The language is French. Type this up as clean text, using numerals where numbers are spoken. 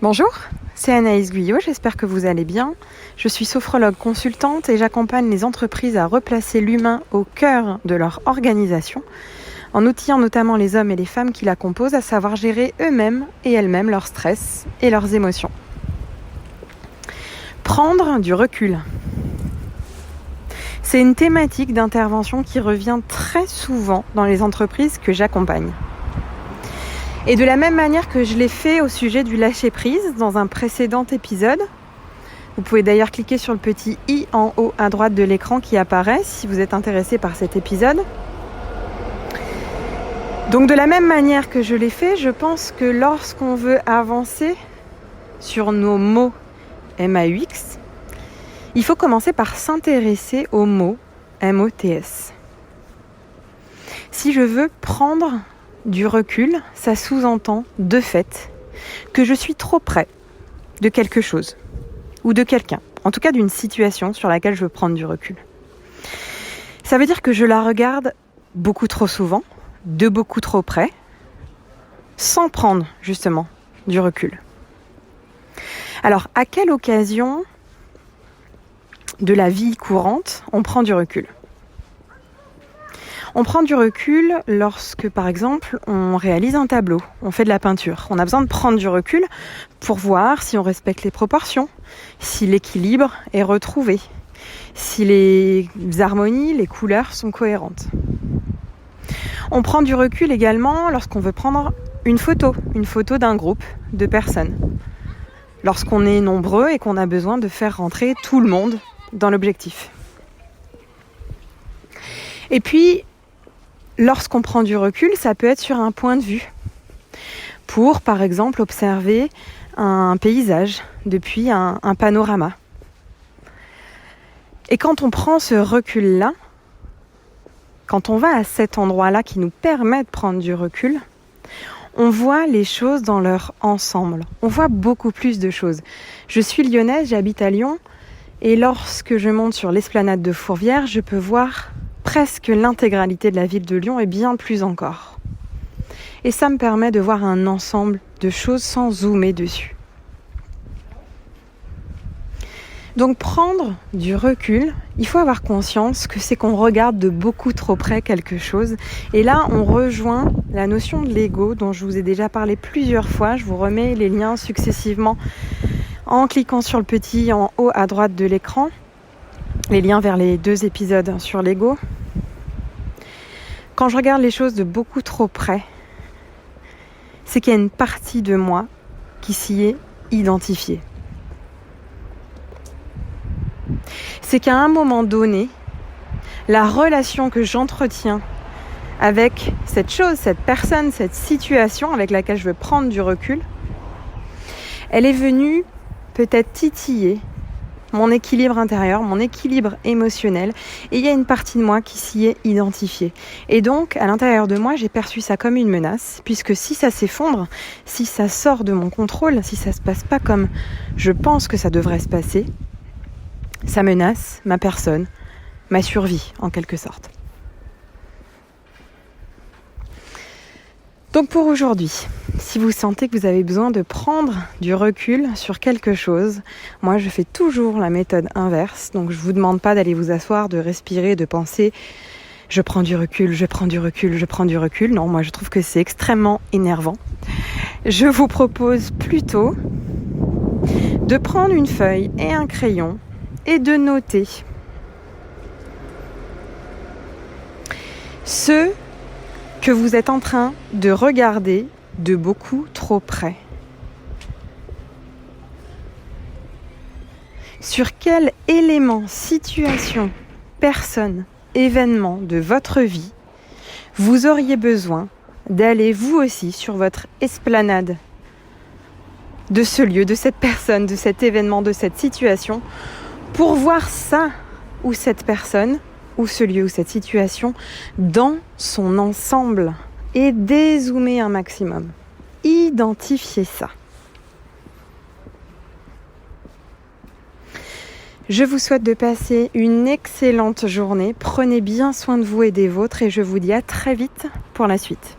Bonjour, c'est Anaïs Guyot, j'espère que vous allez bien. Je suis sophrologue consultante et j'accompagne les entreprises à replacer l'humain au cœur de leur organisation, en outillant notamment les hommes et les femmes qui la composent à savoir gérer eux-mêmes et elles-mêmes leur stress et leurs émotions. Prendre du recul. C'est une thématique d'intervention qui revient très souvent dans les entreprises que j'accompagne. Et de la même manière que je l'ai fait au sujet du lâcher-prise dans un précédent épisode, vous pouvez d'ailleurs cliquer sur le petit i en haut à droite de l'écran qui apparaît si vous êtes intéressé par cet épisode. Donc de la même manière que je l'ai fait, je pense que lorsqu'on veut avancer sur nos mots MAUX, il faut commencer par s'intéresser aux mots MOTS. Si je veux prendre du recul, ça sous-entend de fait que je suis trop près de quelque chose ou de quelqu'un, en tout cas d'une situation sur laquelle je veux prendre du recul. Ça veut dire que je la regarde beaucoup trop souvent, de beaucoup trop près, sans prendre justement du recul. Alors, à quelle occasion de la vie courante on prend du recul ? On prend du recul lorsque, par exemple, on réalise un tableau, on fait de la peinture. On a besoin de prendre du recul pour voir si on respecte les proportions, si l'équilibre est retrouvé, si les harmonies, les couleurs sont cohérentes. On prend du recul également lorsqu'on veut prendre une photo d'un groupe de personnes. Lorsqu'on est nombreux et qu'on a besoin de faire rentrer tout le monde dans l'objectif. Et puis, lorsqu'on prend du recul, ça peut être sur un point de vue. Pour, par exemple, observer un paysage depuis un panorama. Et quand on prend ce recul-là, quand on va à cet endroit-là qui nous permet de prendre du recul, on voit les choses dans leur ensemble. On voit beaucoup plus de choses. Je suis lyonnaise, j'habite à Lyon, et lorsque je monte sur l'esplanade de Fourvière, je peux voir presque l'intégralité de la ville de Lyon et bien plus encore. Et ça me permet de voir un ensemble de choses sans zoomer dessus. Donc prendre du recul, il faut avoir conscience que c'est qu'on regarde de beaucoup trop près quelque chose. Et là, on rejoint la notion de l'ego dont je vous ai déjà parlé plusieurs fois. Je vous remets les liens successivement en cliquant sur le petit en haut à droite de l'écran. Les liens vers les 2 épisodes sur l'ego. Quand je regarde les choses de beaucoup trop près, c'est qu'il y a une partie de moi qui s'y est identifiée. C'est qu'à un moment donné, la relation que j'entretiens avec cette chose, cette personne, cette situation avec laquelle je veux prendre du recul, elle est venue peut-être titiller mon équilibre intérieur, mon équilibre émotionnel, et il y a une partie de moi qui s'y est identifiée. Et donc, à l'intérieur de moi, j'ai perçu ça comme une menace, puisque si ça s'effondre, si ça sort de mon contrôle, si ça se passe pas comme je pense que ça devrait se passer, ça menace ma personne, ma survie, en quelque sorte. Donc pour aujourd'hui, si vous sentez que vous avez besoin de prendre du recul sur quelque chose, moi je fais toujours la méthode inverse. Donc je vous demande pas d'aller vous asseoir, de respirer, de penser « je prends du recul, je prends du recul, je prends du recul ». Non, moi je trouve que c'est extrêmement énervant. Je vous propose plutôt de prendre une feuille et un crayon et de noter ce que vous êtes en train de regarder de beaucoup trop près. Sur quel élément, situation, personne, événement de votre vie vous auriez besoin d'aller vous aussi sur votre esplanade de ce lieu, de cette personne, de cet événement, de cette situation, pour voir ça ou cette personne ou ce lieu ou cette situation dans son ensemble et dézoomer un maximum. Identifiez ça. Je vous souhaite de passer une excellente journée. Prenez bien soin de vous et des vôtres et je vous dis à très vite pour la suite.